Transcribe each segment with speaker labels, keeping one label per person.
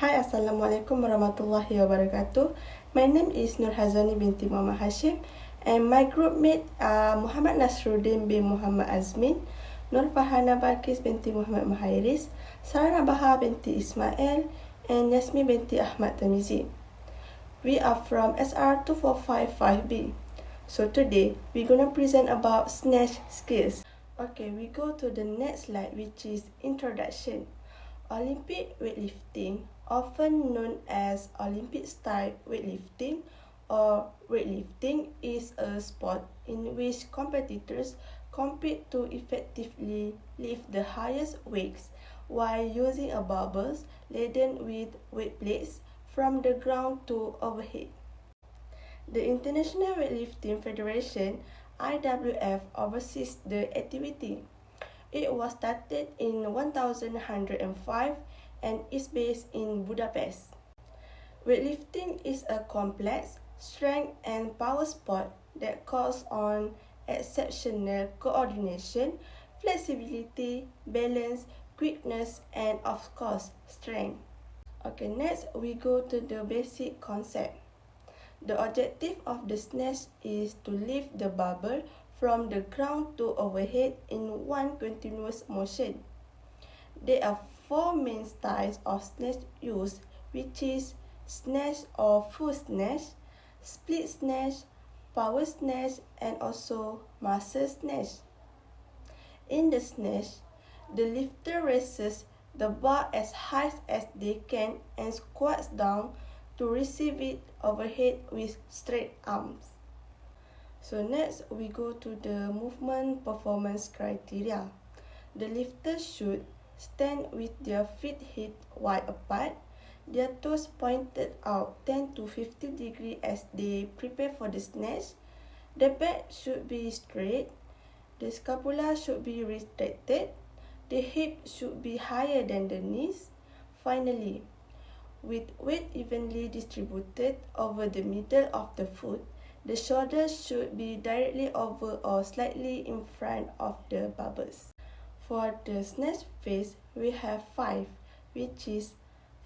Speaker 1: Hi, Assalamualaikum warahmatullahi wabarakatuh. My name is Noor Hazwanie binti Muhammad HASHIM, and my group mate are Muhammad NASRUDDIN bin Muhammad AZMIN, Noor FARHANA BALQYSS binti Muhammad MUHAIRISS, NABAHAH binti ISMAIL, and YAASMIIN binti AHMAD TARMEZI. We are from SR 2455B. So today, we're gonna present about snatch skills. Okay, we go to the next slide, which is introduction. Olympic weightlifting, often known as Olympic-style weightlifting or weightlifting, is a sport in which competitors compete to effectively lift the highest weights while using a barbells laden with weight plates from the ground to overhead. The International Weightlifting Federation (IWF) oversees the activity. It was started in 1105 and is based in Budapest. Weightlifting is a complex strength and power sport that calls on exceptional coordination, flexibility, balance, quickness, and of course, strength. Okay, next we go to the basic concept. The objective of the snatch is to lift the barbell from the ground to overhead in one continuous motion. There are four main styles of snatch used, which is snatch or full snatch, split snatch, power snatch, and also muscle snatch. In the snatch, the lifter raises the bar as high as they can and squats down to receive it overhead with straight arms. So next, we go to the movement performance criteria. The lifter should stand with their feet hip wide apart, their toes pointed out 10 to 15 degrees as they prepare for the snatch. The back should be straight, the scapula should be retracted, the hip should be higher than the knees. Finally, with weight evenly distributed over the middle of the foot, the shoulders should be directly over or slightly in front of the barbells. For the snatch phase, we have 5, which is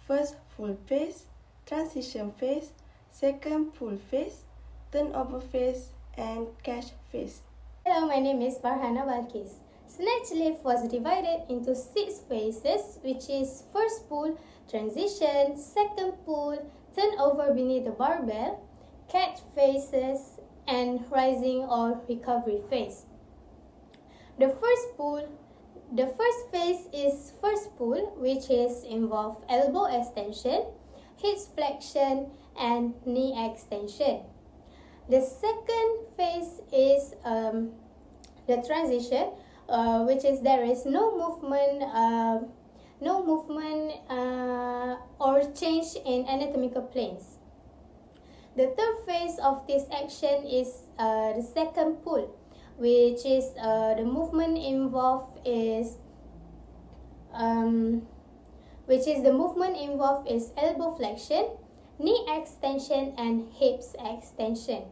Speaker 1: first full phase, transition phase, second pull phase, turnover phase, and catch phase.
Speaker 2: Hello, my name is FARHANA BALQYSS. Snatch lift was divided into 6 phases, which is first pull, transition, second pull, turnover beneath the barbell, catch phases, and rising or recovery phase. The first phase is first pull, which is involve elbow extension, hips flexion, and knee extension. The second phase is the transition, which is there is no movement or change in anatomical planes. The third phase of this action is the second pull, which is the movement involved is elbow flexion, knee extension, and hips extension.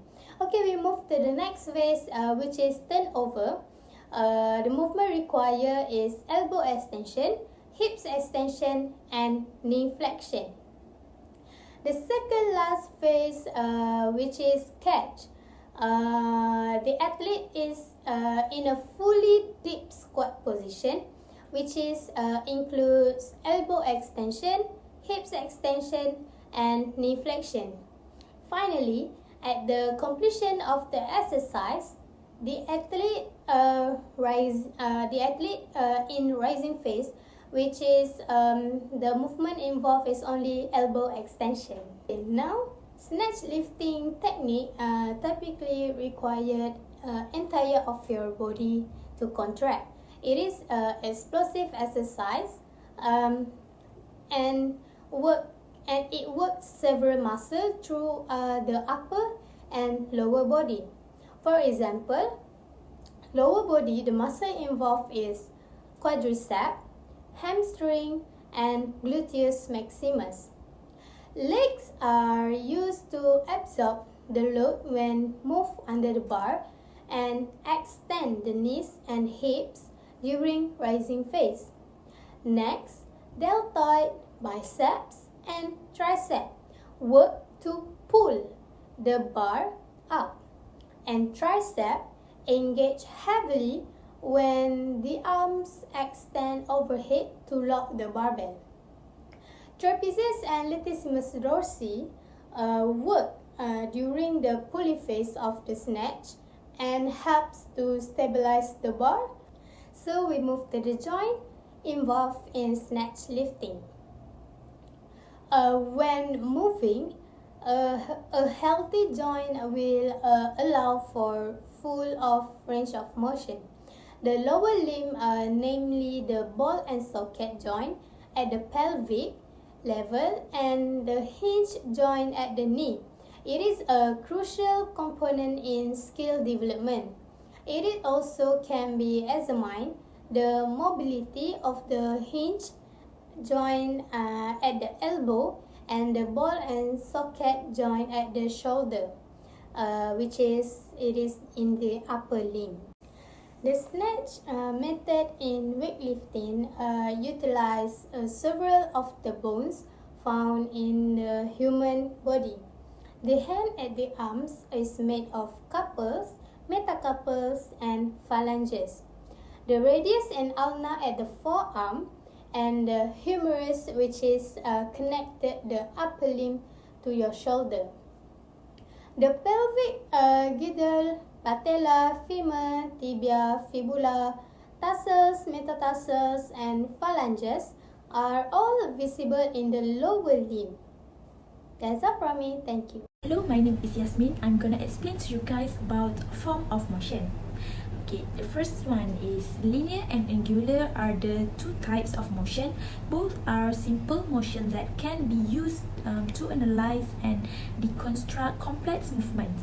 Speaker 2: Okay, we move to the next phase, which is turnover. The movement required is elbow extension, hips extension, and knee flexion. The second last phase, which is catch, the athlete is in a fully deep squat position, which is includes elbow extension, hips extension, and knee flexion. Finally, at the completion of the exercise, the athlete in rising phase, which is the movement involved is only elbow extension. Now, snatch lifting technique typically required entire of your body to contract. It is an explosive exercise and it works several muscles through the upper and lower body. For example, lower body, the muscle involved is quadricep, hamstring, and gluteus maximus. Legs are used to absorb the load when moved under the bar and extend the knees and hips during rising phase. Next, deltoid, biceps, and tricep work to pull the bar up, and tricep engage heavily when the arms extend overhead to lock the barbell. Trapezius and latissimus dorsi work during the pulley phase of the snatch and helps to stabilize the bar. So we move to the joint involved in snatch lifting. When moving, a healthy joint will allow for full of range of motion. The lower limb, namely the ball and socket joint at the pelvic level and the hinge joint at the knee. It is a crucial component in skill development. It also can be examined the mobility of the hinge joint at the elbow and the ball and socket joint at the shoulder, it is in the upper limb. The snatch method in weightlifting utilize several of the bones found in the human body. The hand at the arms is made of carpals, metacarpals, and phalanges. The radius and ulna at the forearm and the humerus, which is connected the upper limb to your shoulder. The pelvic girdle, patella, femur, tibia, fibula, tarsals, metatarsals, and phalanges are all visible in the lower limb. That's all from me. Thank you.
Speaker 3: Hello, my name is Yasmin. I'm gonna explain to you guys about form of motion. Okay, the first one is linear and angular are the two types of motion. Both are simple motion that can be used to analyze and deconstruct complex movements.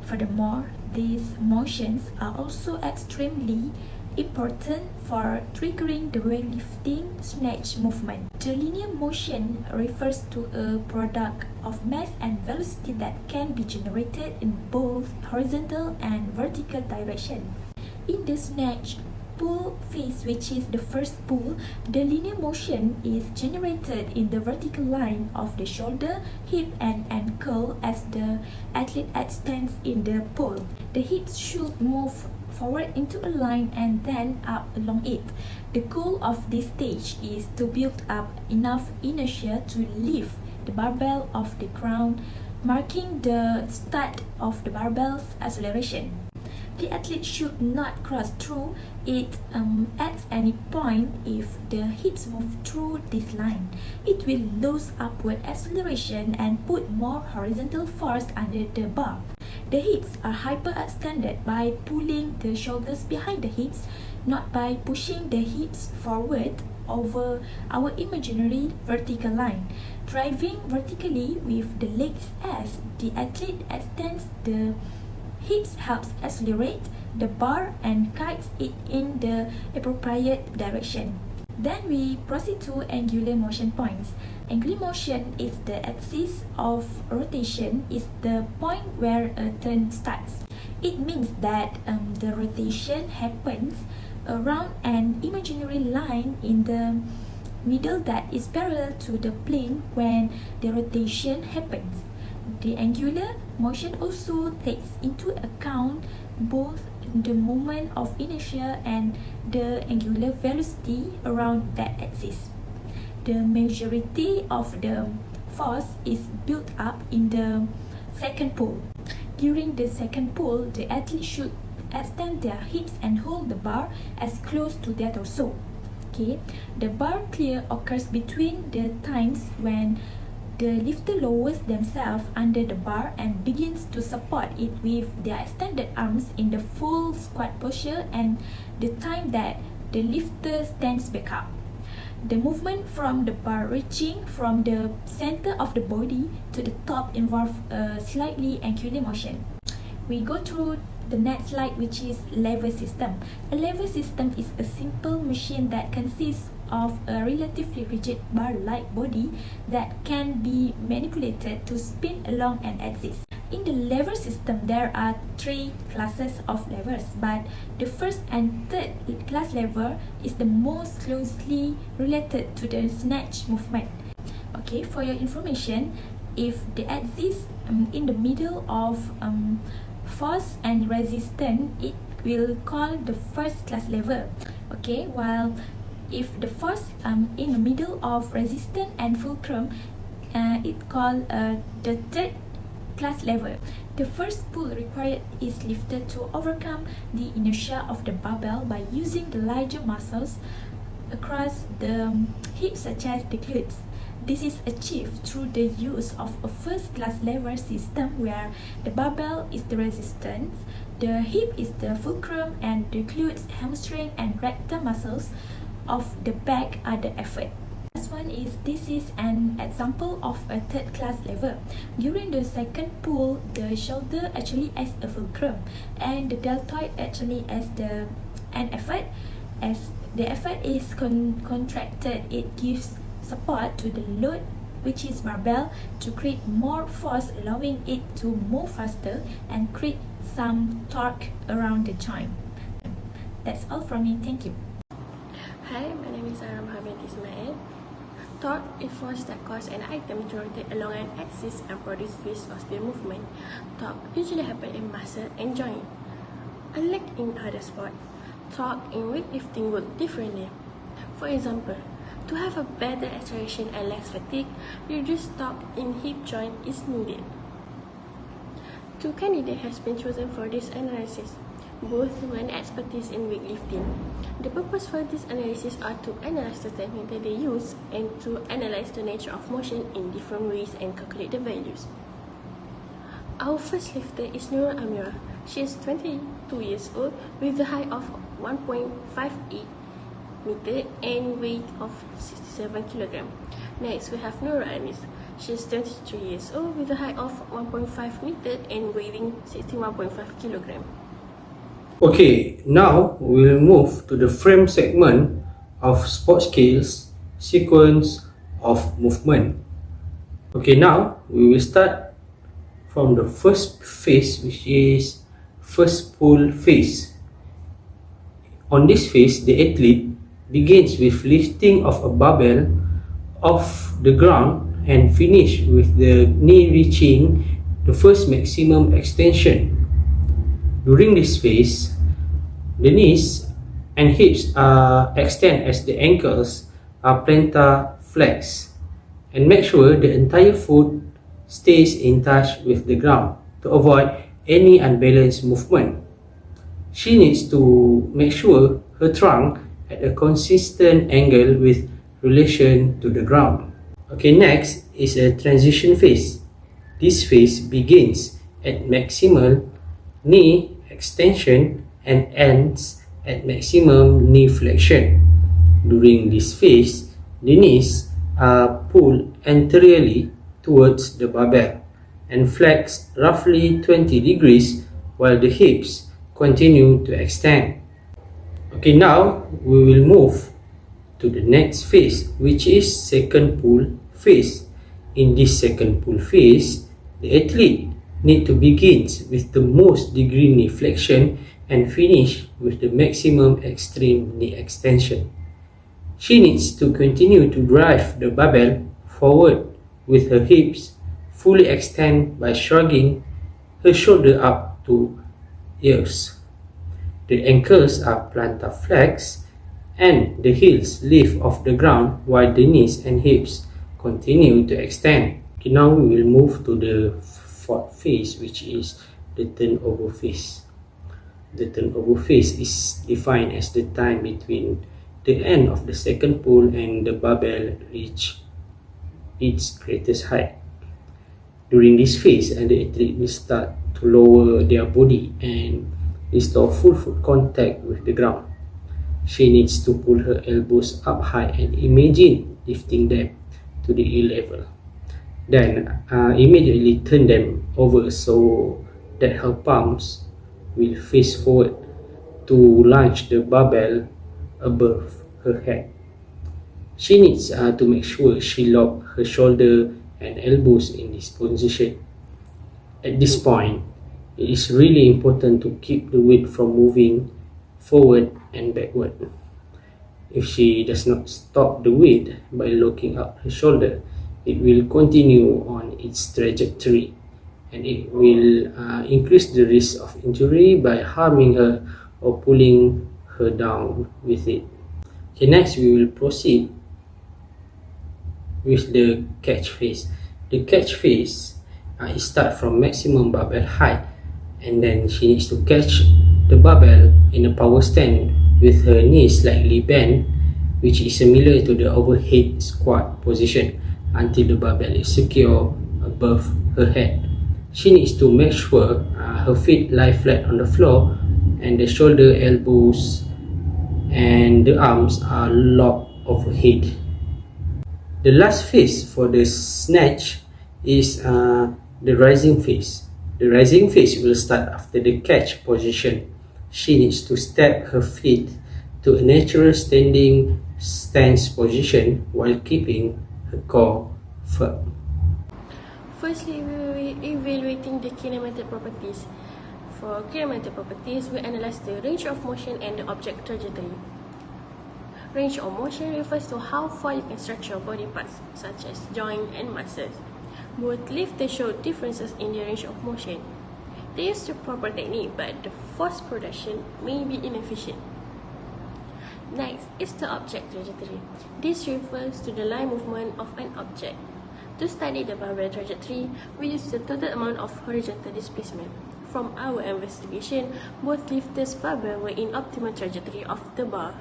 Speaker 3: Furthermore, these motions are also extremely important for triggering the weightlifting snatch movement. The linear motion refers to a product of mass and velocity that can be generated in both horizontal and vertical direction. In the snatch pull phase, which is the first pull, the linear motion is generated in the vertical line of the shoulder, hip, and ankle as the athlete extends in the pull. The hips should move forward into a line and then up along it. The goal of this stage is to build up enough inertia to lift the barbell off the ground, marking the start of the barbell's acceleration. The athlete should not cross through it at any point. If the hips move through this line, it will lose upward acceleration and put more horizontal force under the bar. The hips are hyperextended by pulling the shoulders behind the hips, not by pushing the hips forward over our imaginary vertical line. Driving vertically with the legs as the athlete extends the hips helps accelerate the bar and guides it in the appropriate direction. Then we proceed to angular motion points. Angular motion is the axis of rotation, is the point where a turn starts. It means that the rotation happens around an imaginary line in the middle that is parallel to the plane when the rotation happens. The angular motion also takes into account both the moment of inertia and the angular velocity around that axis. The majority of the force is built up in the second pull. During the second pull, the athlete should extend their hips and hold the bar as close to their torso. Okay, the bar clear occurs between the times when the lifter lowers themselves under the bar and begins to support it with their extended arms in the full squat posture and the time that the lifter stands back up. The movement from the bar reaching from the center of the body to the top involves a slightly angular motion. We go through the next slide, which is lever system. A lever system is a simple machine that consists of a relatively rigid bar-like body that can be manipulated to spin along an axis. In the lever system, there are three classes of levers, but the first and third class lever is the most closely related to the snatch movement. Okay, for your information, if they exist in the middle of force and resistance, it will call the first class level. Okay, while if the force in the middle of resistance and fulcrum, it called the third class level. The first pull required is lifted to overcome the inertia of the barbell by using the larger muscles across the hips, such as the glutes. This is achieved through the use of a first class lever system where the barbell is the resistance, the hip is the fulcrum, and the glutes, hamstring, and rectum muscles of the back are the effort. Last one is, this is an example of a third class lever. During the second pull, the shoulder actually acts a fulcrum and the deltoid actually as an effort. As the effort is contracted, it gives support to the load, which is barbell, to create more force, allowing it to move faster and create some torque around the joint. That's all from me. Thank you.
Speaker 1: Hi, my name is MUHAMMED ISMAIL. Torque is force that causes an item to rotate along an axis and produce fist or spin movement. Torque usually happens in muscle and joint. Unlike in other sports, torque in weightlifting works differently. For example, to have a better acceleration and less fatigue, reduced torque in hip joint is needed. Two candidates have been chosen for this analysis, both with expertise in weightlifting. The purpose for this analysis are to analyze the technique that they use and to analyze the nature of motion in different ways and calculate the values. Our first lifter is Noor. She is 22 years old with a height of 1.58 meter and weight of 67 kg. Next, we have Noor. She is 23 years old with a height of 1.5 meter and weighing 61.5 kg.
Speaker 4: Okay, now we will move to the frame segment of sport skills sequence of movement. Okay, now we will start from the first phase, which is first pull phase. On this phase, the athlete begins with lifting of a barbell off the ground and finish with the knee reaching the first maximum extension. During this phase, the knees and hips are extend as the ankles are plantar flexed, and make sure the entire foot stays in touch with the ground to avoid any unbalanced movement. She needs to make sure her trunk at a consistent angle with relation to the ground. Okay, next is a transition phase. This phase begins at maximal knee extension and ends at maximum knee flexion. During this phase, the knees are pulled anteriorly towards the barbell and flexed roughly 20 degrees while the hips continue to extend. Okay, now we will move to the next phase, which is second pull phase. In this second pull phase, the athlete need to begin with the most degree knee flexion and finish with the maximum extreme knee extension. She needs to continue to drive the barbell forward with her hips fully extend by shrugging her shoulder up to ears. The ankles are plantar flexed and the heels lift off the ground while the knees and hips continue to extend. Okay, now we will move to the fourth phase, which is the turnover phase. The turnover phase is defined as the time between the end of the second pull and the barbell reach its greatest height. During this phase, the athlete will start to lower their body and restore full foot contact with the ground. She needs to pull her elbows up high and imagine lifting them to the ear level. Then immediately turn them over so that her palms will face forward to launch the barbell above her head. She needs to make sure she locks her shoulder and elbows in this position. At this point, it is really important to keep the weight from moving forward and backward. If she does not stop the weight by locking up her shoulder, it will continue on its trajectory, and it will increase the risk of injury by harming her or pulling her down with it. Okay, next we will proceed with the catch phase. The catch phase is start from maximum barbell height, and then she needs to catch the barbell in a power stand with her knees slightly bent, which is similar to the overhead squat position, until the barbell is secure above her head. She needs to make sure her feet lie flat on the floor, and the shoulder, elbows, and the arms are locked overhead. The last phase for the snatch is the rising phase. The rising phase will start after the catch position. She needs to step her feet to a natural standing stance position while keeping her core firm.
Speaker 1: Firstly, we will be evaluating the kinematic properties. For kinematic properties, we analyze the range of motion and the object trajectory. Range of motion refers to how far you can stretch your body parts, such as joints and muscles. Both lifters show differences in the range of motion. They use the proper technique, but the force production may be inefficient. Next is the object trajectory. This refers to the line movement of an object. To study the barbell trajectory, we use the total amount of horizontal displacement. From our investigation, both lifters' barbell were in optimal trajectory of the bar.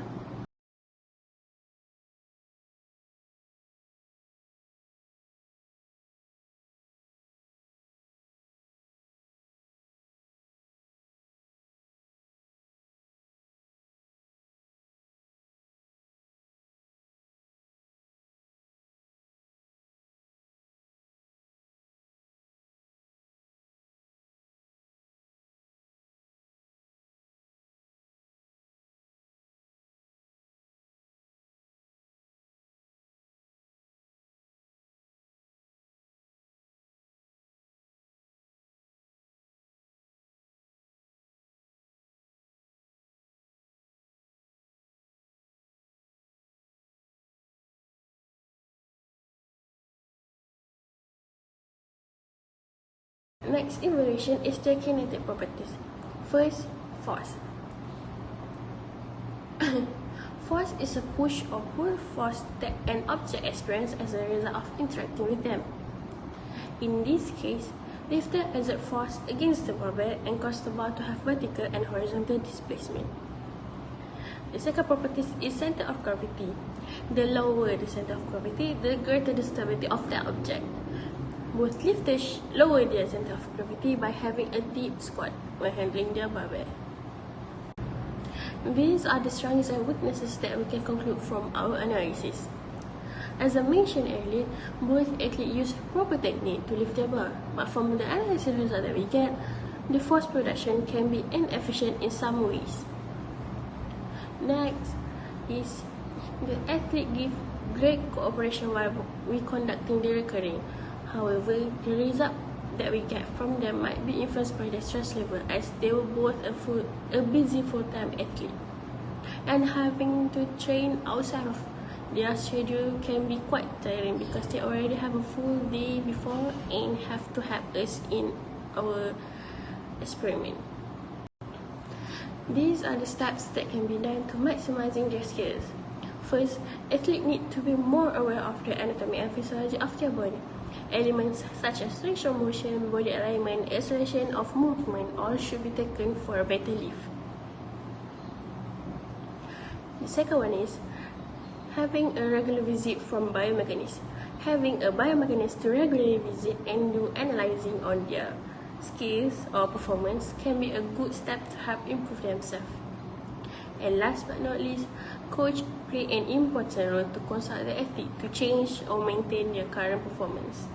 Speaker 1: Next evaluation is the kinetic properties. First, force. Force is a push or pull force that an object experiences as a result of interacting with them. In this case, lifter exert force against the barbell and cause the bar to have vertical and horizontal displacement. The second property is center of gravity. The lower the center of gravity, the greater the stability of the object. Both lifters lower their center of gravity by having a deep squat when handling their barbell. These are the strengths and weaknesses that we can conclude from our analysis. As I mentioned earlier, both athletes use proper technique to lift their bar, but from the analysis result that we get, the force production can be inefficient in some ways. Next is the athlete give great cooperation while we conducting the recurring. However, the result that we get from them might be influenced by their stress level, as they were both a busy full-time athlete. And having to train outside of their schedule can be quite tiring because they already have a full day before and have to help us in our experiment. These are the steps that can be done to maximizing their skills. First, athletes need to be more aware of the anatomy and physiology of their body. Elements such as range of motion, body alignment, acceleration of movement all should be taken for a better lift. The second one is having a regular visit from biomechanics. Having a biomechanist to regularly visit and do analyzing on their skills or performance can be a good step to help improve themselves. And last but not least, coach play an important role to consult the athlete to change or maintain their current performance.